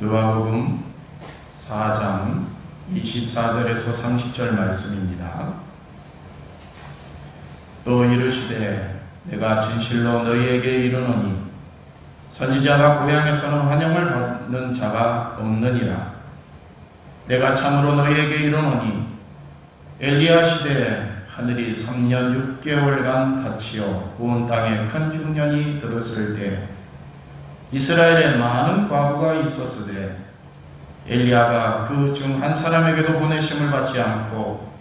누가복음 4장 24절에서 30절 말씀입니다. 또 이르시되 내가 진실로 너희에게 이르노니 선지자가 고향에서는 환영을 받는 자가 없느니라. 내가 참으로 너희에게 이르노니 엘리야 시대에 하늘이 3년 6개월간 닫히어 온 땅에 큰 흉년이 들었을 때 이스라엘에 많은 과부가 있었으되 엘리야가 그 중 한 사람에게도 보내심을 받지 않고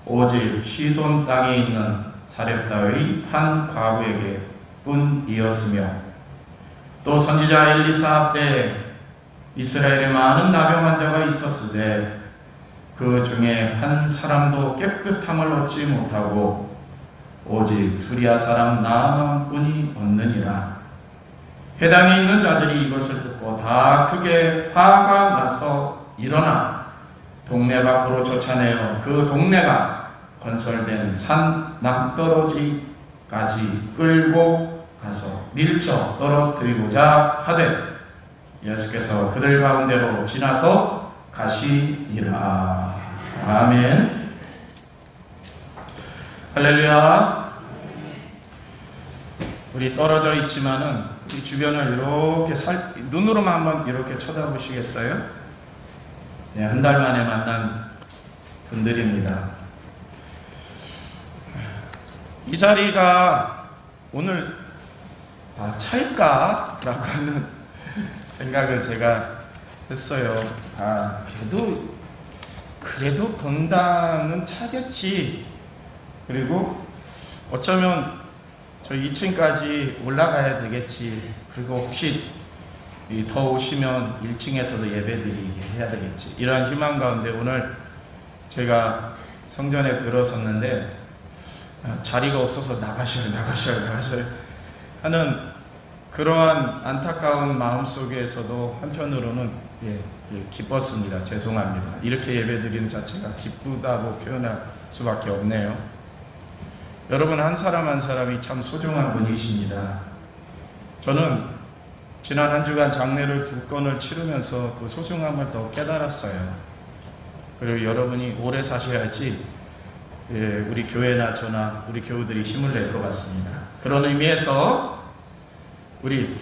오직 시돈 땅에 있는 사렙다의 한 과부에게 뿐이었으며, 또 선지자 엘리사 때에 이스라엘에 많은 나병 환자가 있었으되 그 중에 한 사람도 깨끗함을 얻지 못하고 오직 수리아 사람 나아만뿐이 없느니라. 해당에 있는 자들이 이것을 듣고 다 크게 화가 나서 일어나 동네 밖으로 쫓아내어 그 동네가 건설된 산 낭떠러지까지 끌고 가서 밀쳐 떨어뜨리고자 하되 예수께서 그들 가운데로 지나서 가시니라. 아멘. 할렐루야. 우리 떨어져 있지만은 이 주변을 이렇게 눈으로만 한번 이렇게 쳐다보시겠어요? 네, 한 달 만에 만난 분들입니다. 이 자리가 오늘 찰까라고 하는 생각을 제가 했어요. 그래도 본당은 차겠지. 그리고 어쩌면 저 2층까지 올라가야 되겠지. 그리고 혹시 더 오시면 1층에서도 예배드리게 해야 되겠지. 이러한 희망 가운데 오늘 제가 성전에 들어섰는데 자리가 없어서 나가셔야 하는 그러한 안타까운 마음 속에서도 한편으로는 기뻤습니다. 죄송합니다. 이렇게 예배드리는 자체가 기쁘다고 표현할 수밖에 없네요. 여러분 한 사람 한 사람이 참 소중한 분이십니다. 저는 지난 한 주간 장례를 2건을 치르면서 그 소중함을 더 깨달았어요. 그리고 여러분이 오래 사셔야지 우리 교회나 저나 우리 교우들이 힘을 낼 것 같습니다. 그런 의미에서 우리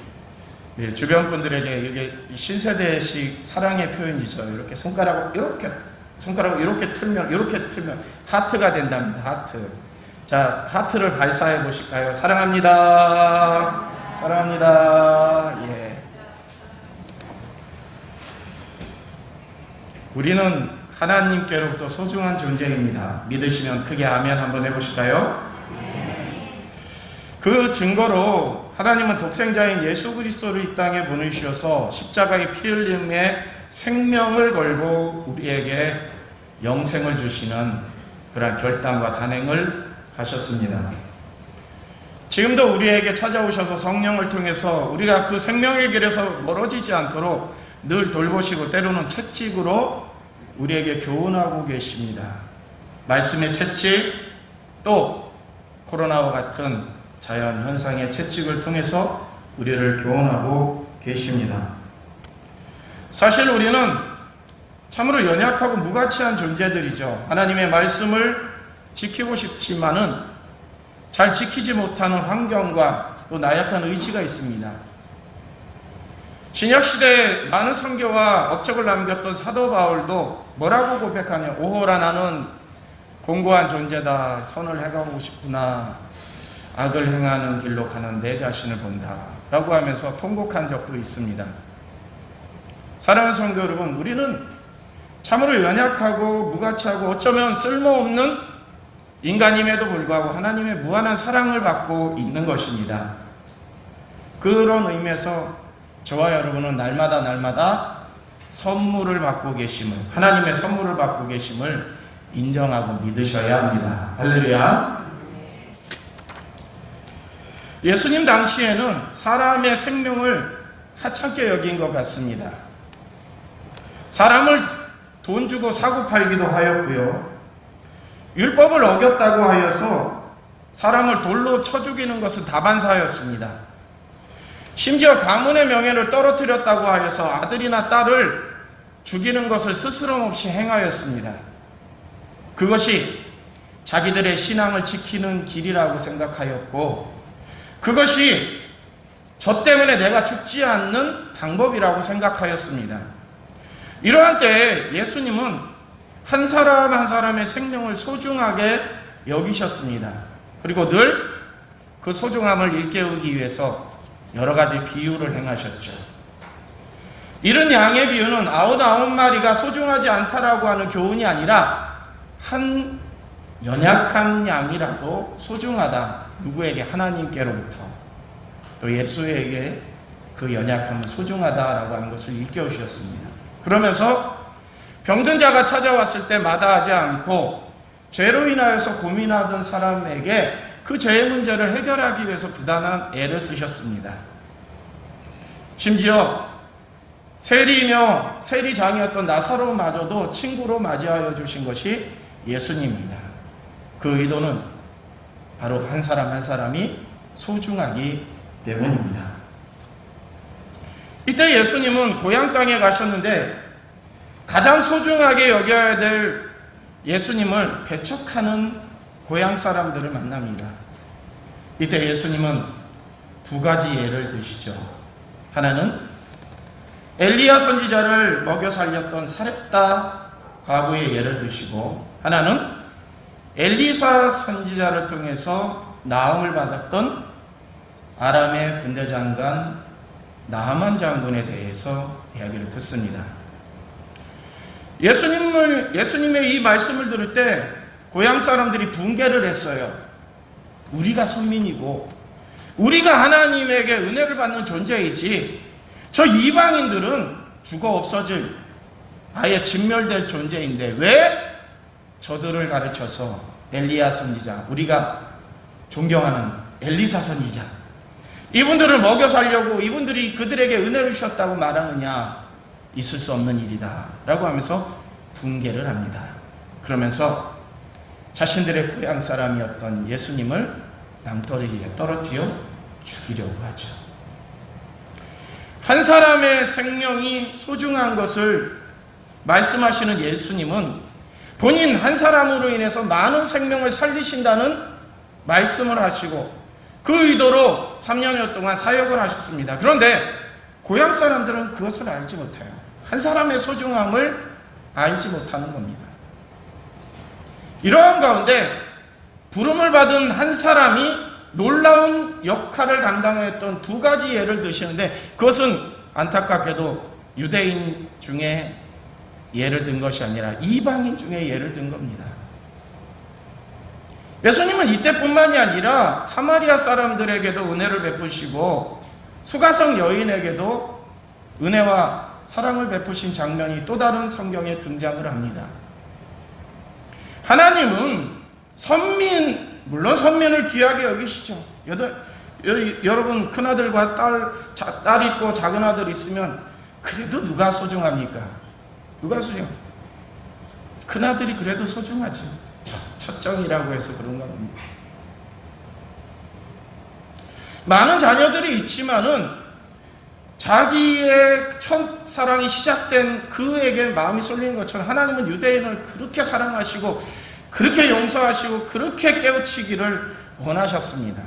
주변 분들에게 이게 신세대식 사랑의 표현이죠. 이렇게 손가락을 이렇게 틀면 하트가 된답니다. 하트. 자, 하트를 발사해 보실까요? 사랑합니다. 사랑합니다. 예. 우리는 하나님께로부터 소중한 존재입니다. 믿으시면 크게 아멘 한번 해보실까요? 그 증거로 하나님은 독생자인 예수 그리스도를 이 땅에 보내주셔서 십자가의 피 흘림에 생명을 걸고 우리에게 영생을 주시는 그런 결단과 단행을 하셨습니다. 지금도 우리에게 찾아오셔서 성령을 통해서 우리가 그 생명의 길에서 멀어지지 않도록 늘 돌보시고 때로는 채찍으로 우리에게 교훈하고 계십니다. 말씀의 채찍, 또 코로나와 같은 자연 현상의 채찍을 통해서 우리를 교훈하고 계십니다. 사실 우리는 참으로 연약하고 무가치한 존재들이죠. 하나님의 말씀을 지키고 싶지만은 잘 지키지 못하는 환경과 또 나약한 의지가 있습니다. 신약시대에 많은 선교와 업적을 남겼던 사도 바울도 뭐라고 고백하냐. 오호라 나는 공고한 존재다. 선을 행하고 싶구나. 악을 행하는 길로 가는 내 자신을 본다. 라고 하면서 통곡한 적도 있습니다. 사랑하는 성도 여러분, 우리는 참으로 연약하고 무가치하고 어쩌면 쓸모없는 인간임에도 불구하고 하나님의 무한한 사랑을 받고 있는 것입니다. 그런 의미에서 저와 여러분은 날마다 선물을 받고 계심을, 하나님의 선물을 받고 계심을 인정하고 믿으셔야 합니다. 할렐루야. 예수님 당시에는 사람의 생명을 하찮게 여긴 것 같습니다. 사람을 돈 주고 사고 팔기도 하였고요. 율법을 어겼다고 하여서 사람을 돌로 쳐 죽이는 것은 다반사였습니다. 심지어 가문의 명예를 떨어뜨렸다고 하여서 아들이나 딸을 죽이는 것을 스스럼 없이 행하였습니다. 그것이 자기들의 신앙을 지키는 길이라고 생각하였고, 그것이 저 때문에 내가 죽지 않는 방법이라고 생각하였습니다. 이러한 때에 예수님은 한 사람 한 사람의 생명을 소중하게 여기셨습니다. 그리고 늘 그 소중함을 일깨우기 위해서 여러 가지 비유를 행하셨죠. 이런 양의 비유는 99마리가 소중하지 않다라고 하는 교훈이 아니라 한 연약한 양이라도 소중하다. 누구에게? 하나님께로부터. 또 예수에게 그 연약함은 소중하다라고 하는 것을 일깨우셨습니다. 그러면서 병든 자가 찾아왔을 때 마다하지 않고 죄로 인하여서 고민하던 사람에게 그 죄의 문제를 해결하기 위해서 부단한 애를 쓰셨습니다. 심지어 세리장이었던 나사로마저도 친구로 맞이하여 주신 것이 예수님입니다. 그 의도는 바로 한 사람 한 사람이 소중하기 때문입니다. 이때 예수님은 고향 땅에 가셨는데 가장 소중하게 여겨야 될 예수님을 배척하는 고향 사람들을 만납니다. 이때 예수님은 두 가지 예를 드시죠. 하나는 엘리야 선지자를 먹여 살렸던 사렙다 과부의 예를 드시고, 하나는 엘리사 선지자를 통해서 나음을 받았던 아람의 군대장관 나아만 장군에 대해서 이야기를 듣습니다. 예수님의 이 말씀을 들을 때 고향 사람들이 붕괴를 했어요. 우리가 선민이고 우리가 하나님에게 은혜를 받는 존재이지 저 이방인들은 죽어 없어질 아예 진멸될 존재인데 왜 저들을 가르쳐서 엘리야 선지자, 우리가 존경하는 엘리사 선지자, 이분들을 먹여 살려고 이분들이 그들에게 은혜를 주셨다고 말하느냐? 있을 수 없는 일이다 라고 하면서 붕괴를 합니다. 그러면서 자신들의 고향 사람이었던 예수님을 남떨이에 떨어뜨려 죽이려고 하죠. 한 사람의 생명이 소중한 것을 말씀하시는 예수님은 본인 한 사람으로 인해서 많은 생명을 살리신다는 말씀을 하시고 그 의도로 3년여 동안 사역을 하셨습니다. 그런데 고향 사람들은 그것을 알지 못해요. 한 사람의 소중함을 알지 못하는 겁니다. 이러한 가운데 부름을 받은 한 사람이 놀라운 역할을 감당했던 두 가지 예를 드시는데, 그것은 안타깝게도 유대인 중에 예를 든 것이 아니라 이방인 중에 예를 든 겁니다. 예수님은 이때뿐만이 아니라 사마리아 사람들에게도 은혜를 베푸시고 수가성 여인에게도 은혜와 사랑을 베푸신 장면이 또 다른 성경에 등장을 합니다. 하나님은 물론 선민을 귀하게 여기시죠. 여러분 큰아들과 딸 있고 작은 아들 있으면 그래도 누가 소중합니까? 누가 소중합니까? 큰아들이 그래도 소중하죠. 첫정이라고 해서 그런가 봅니다. 많은 자녀들이 있지만은 자기의 첫사랑이 시작된 그에게 마음이 쏠리는 것처럼 하나님은 유대인을 그렇게 사랑하시고 그렇게 용서하시고 그렇게 깨우치기를 원하셨습니다.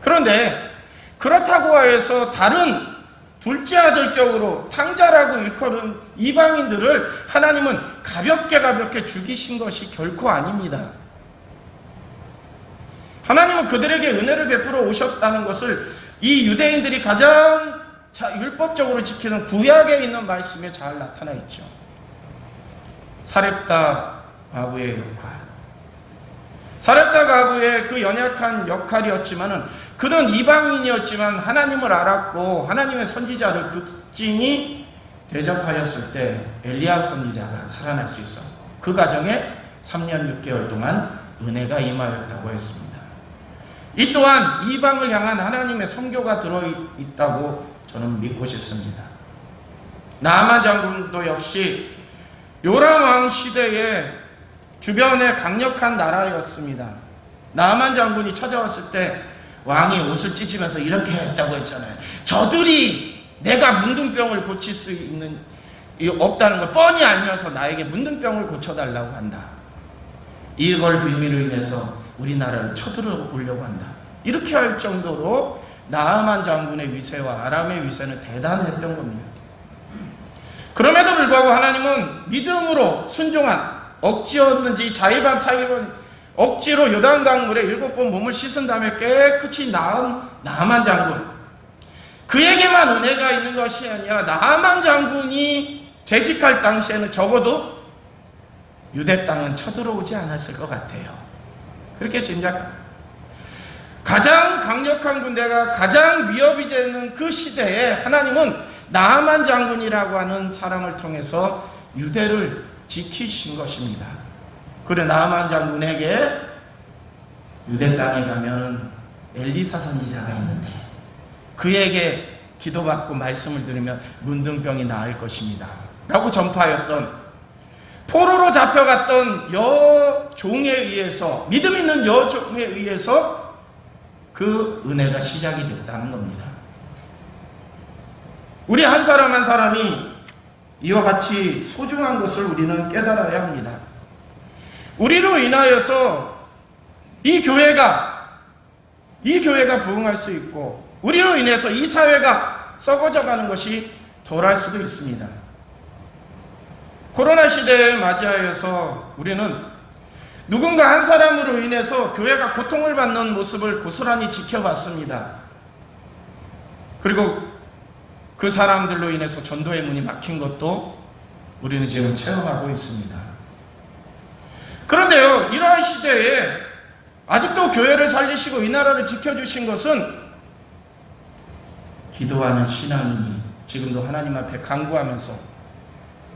그런데 그렇다고 해서 다른 둘째 아들 격으로 탕자라고 일컫는 이방인들을 하나님은 가볍게 죽이신 것이 결코 아닙니다. 하나님은 그들에게 은혜를 베풀어 오셨다는 것을 이 유대인들이 가장 율법적으로 지키는 구약에 있는 말씀에 잘 나타나 있죠. 사렙다 과부의 역할. 사렙다 과부의 그 연약한 역할이었지만은 그는 이방인이었지만 하나님을 알았고 하나님의 선지자를 극진히 대접하였을 때 엘리야 선지자가 살아날 수 있었고 그 과정에 3년 6개월 동안 은혜가 임하였다고 했습니다. 이 또한 이방을 향한 하나님의 선교가 들어있다고 저는 믿고 싶습니다. 나아만 장군도 역시 요람 왕 시대에 주변에 강력한 나라였습니다. 나아만 장군이 찾아왔을 때 왕이 옷을 찢으면서 이렇게 했다고 했잖아요. 저들이 내가 문둥병을 고칠 수 있는 없다는 걸 뻔히 알면서 나에게 문둥병을 고쳐달라고 한다. 이걸 빌미로 인해서 우리나라를 쳐들어오려고 한다. 이렇게 할 정도로 나아만 장군의 위세와 아람의 위세는 대단했던 겁니다. 그럼에도 불구하고 하나님은 믿음으로 순종한, 억지였는지 자의반 타의반 억지로 요단강물에 7번 몸을 씻은 다음에 깨끗이 나은 나아만 장군, 그에게만 은혜가 있는 것이 아니라 나아만 장군이 재직할 당시에는 적어도 유대 땅은 쳐들어오지 않았을 것 같아요. 그렇게 짐작합니다. 가장 강력한 군대가 가장 위협이 되는 그 시대에 하나님은 나아만 장군이라고 하는 사람을 통해서 유대를 지키신 것입니다. 그래, 나아만 장군에게 유대 땅에 가면 엘리사 선지자가 있는데 그에게 기도받고 말씀을 들으면 문둥병이 나을 것입니다 라고 전파하였던, 포로로 잡혀갔던 여종에 의해서, 믿음 있는 여종에 의해서 그 은혜가 시작이 됐다는 겁니다. 우리 한 사람 한 사람이 이와 같이 소중한 것을 우리는 깨달아야 합니다. 우리로 인하여서 이 교회가 부흥할 수 있고, 우리로 인해서 이 사회가 썩어져 가는 것이 덜할 수도 있습니다. 코로나 시대에 맞이하여서 우리는 누군가 한 사람으로 인해서 교회가 고통을 받는 모습을 고스란히 지켜봤습니다. 그리고 그 사람들로 인해서 전도의 문이 막힌 것도 우리는 지금 체험하고 있습니다. 그런데요, 이러한 시대에 아직도 교회를 살리시고 이 나라를 지켜주신 것은 기도하는 신앙인이 지금도 하나님 앞에 간구하면서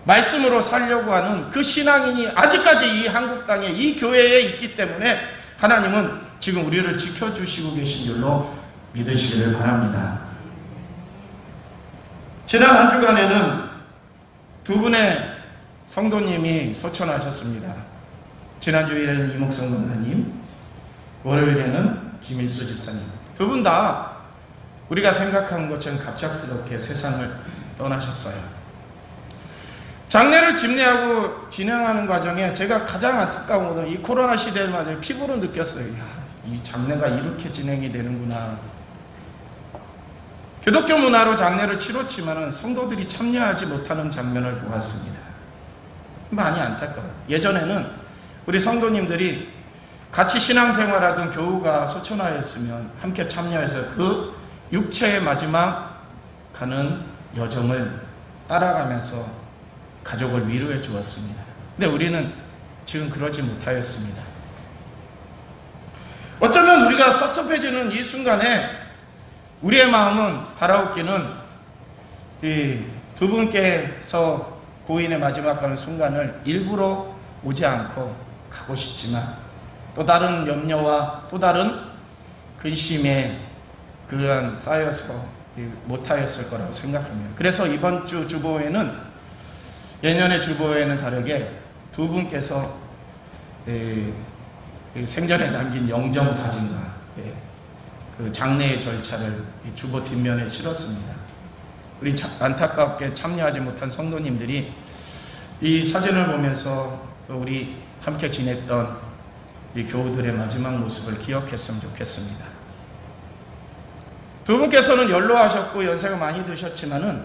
말씀으로 살려고 하는 그 신앙인이 아직까지 이 한국 땅에 이 교회에 있기 때문에 하나님은 지금 우리를 지켜주시고 계신 줄로 믿으시기를 바랍니다. 지난 한 주간에는 두 분의 성도님이 소천하셨습니다. 지난 주일에는 이목성 권사님, 월요일에는 김일수 집사님. 두 분 다 우리가 생각한 것처럼 갑작스럽게 세상을 떠나셨어요. 장례를 집례하고 진행하는 과정에 제가 가장 안타까운 것은 이 코로나 시대를 맞아 피부로 느꼈어요. 이야, 이 장례가 이렇게 진행이 되는구나. 기독교 문화로 장례를 치렀지만 성도들이 참여하지 못하는 장면을 보았습니다. 많이 안타까워요. 예전에는 우리 성도님들이 같이 신앙생활하던 교우가 소천하였으면 함께 참여해서 그 육체의 마지막 가는 여정을 따라가면서 가족을 위로해 주었습니다. 근데 우리는 지금 그러지 못하였습니다. 어쩌면 우리가 섭섭해지는 이 순간에 우리의 마음은 바라옵기는 이 두 분께서 고인의 마지막 가는 순간을 일부러 오지 않고 가고 싶지만 또 다른 염려와 또 다른 근심에 그러한 쌓여서 못하였을 거라고 생각합니다. 그래서 이번 주 주보회는 예년의 주보회는 다르게 두 분께서 생전에 남긴 영정사진과 그 장례의 절차를 주보 뒷면에 실었습니다. 우리 안타깝게 참여하지 못한 성도님들이 이 사진을 보면서 우리 함께 지냈던 이 교우들의 마지막 모습을 기억했으면 좋겠습니다. 두 분께서는 연로하셨고 연세가 많이 드셨지만은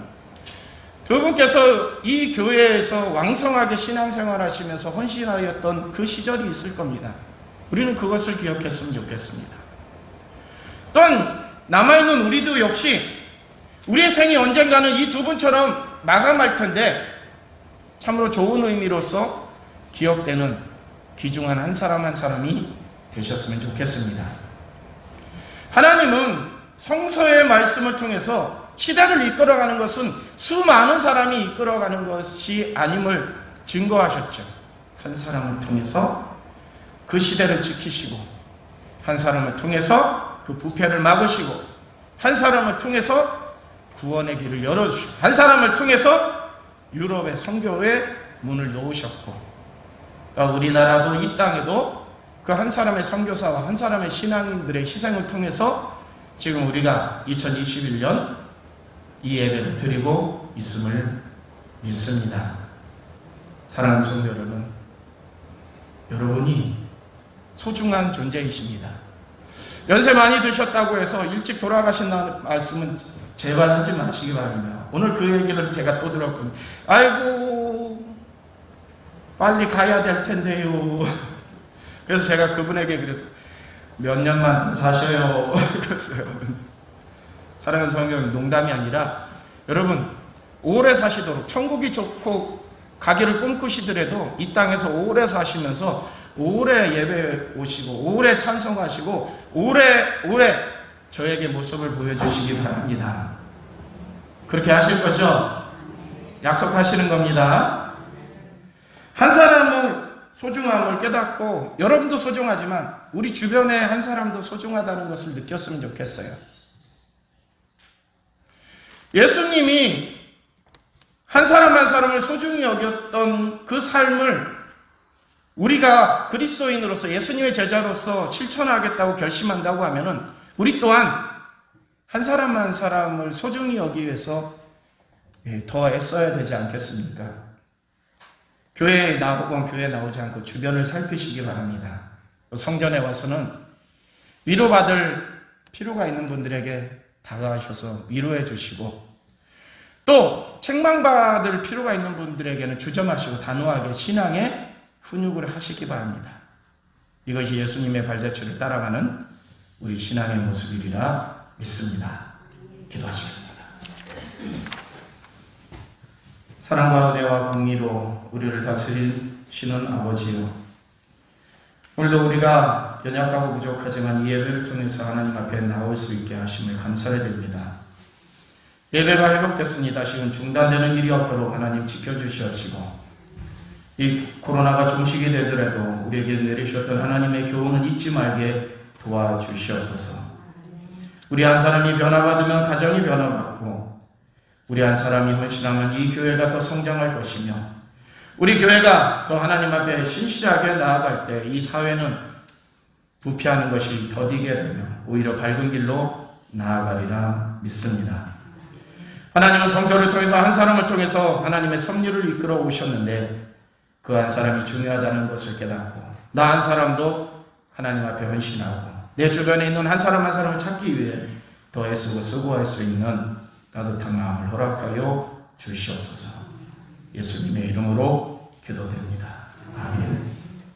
두 분께서 이 교회에서 왕성하게 신앙생활 하시면서 헌신하였던 그 시절이 있을 겁니다. 우리는 그것을 기억했으면 좋겠습니다. 또한 남아있는 우리도 역시 우리의 생이 언젠가는 이 두 분처럼 마감할 텐데 참으로 좋은 의미로서 기억되는 귀중한 한 사람 한 사람이 되셨으면 좋겠습니다. 하나님은 성서의 말씀을 통해서 시대를 이끌어가는 것은 수많은 사람이 이끌어가는 것이 아님을 증거하셨죠. 한 사람을 통해서 그 시대를 지키시고, 한 사람을 통해서 그 부패를 막으시고, 한 사람을 통해서 구원의 길을 열어주시고, 한 사람을 통해서 유럽의 선교의 문을 놓으셨고, 그러니까 우리나라도 이 땅에도 그 한 사람의 선교사와 한 사람의 신앙인들의 희생을 통해서 지금 우리가 2021년 이 예배를 드리고 있음을 믿습니다. 사랑하는 성도 여러분, 여러분이 소중한 존재이십니다. 연세 많이 드셨다고 해서 일찍 돌아가신다는 말씀은 제발 하지 마시기 바랍니다. 오늘 그 얘기를 제가 또 들었거든요. 아이고 빨리 가야 될 텐데요. 그래서 제가 그분에게 그랬어요. 몇 년만 더 사셔요. 그랬어요. 사랑하는 성도 여러분, 농담이 아니라 여러분 오래 사시도록, 천국이 좋고 가기를 꿈꾸시더라도 이 땅에서 오래 사시면서 오래 예배 오시고 오래 찬송하시고 오래 저에게 모습을 보여주시기 바랍니다. 그렇게 하실 거죠? 약속하시는 겁니다. 한 사람의 소중함을 깨닫고 여러분도 소중하지만 우리 주변에 한 사람도 소중하다는 것을 느꼈으면 좋겠어요. 예수님이 한 사람 한 사람을 소중히 여겼던 그 삶을 우리가 그리스도인으로서 예수님의 제자로서 실천하겠다고 결심한다고 하면은 우리 또한 한 사람 한 사람을 소중히 여기기 위해서 더 애써야 되지 않겠습니까? 교회에 나오건 교회에 나오지 않고 주변을 살피시기 바랍니다. 성전에 와서는 위로받을 필요가 있는 분들에게 다가가셔서 위로해 주시고 또 책망받을 필요가 있는 분들에게는 주저마시고 단호하게 신앙의 훈육을 하시기 바랍니다. 이것이 예수님의 발자취를 따라가는 우리 신앙의 모습이라 믿습니다. 기도하시겠습니다. 사랑과 은혜와 공의로 우리를 다스리시는 아버지요, 오늘도 우리가 연약하고 부족하지만 이 예배를 통해서 하나님 앞에 나올 수 있게 하심을 감사를 드립니다. 예배가 회복됐으니 다시금 중단되는 일이 없도록 하나님 지켜주시옵시고 이 코로나가 종식이 되더라도 우리에게 내리셨던 하나님의 교훈을 잊지 말게 도와주시옵소서. 우리 한 사람이 변화받으면 가정이 변화받고 우리 한 사람이 헌신하면 이 교회가 더 성장할 것이며 우리 교회가 더 하나님 앞에 신실하게 나아갈 때 이 사회는 부패하는 것이 더디게 되며 오히려 밝은 길로 나아가리라 믿습니다. 하나님은 성서를 통해서 한 사람을 통해서 하나님의 섭리를 이끌어 오셨는데 그 한 사람이 중요하다는 것을 깨닫고 나 한 사람도 하나님 앞에 헌신하고 내 주변에 있는 한 사람 한 사람을 찾기 위해 더 애쓰고 수고할 수 있는 따뜻한 마음을 허락하여 주시옵소서. 예수님의 이름으로 기도드립니다. 아멘.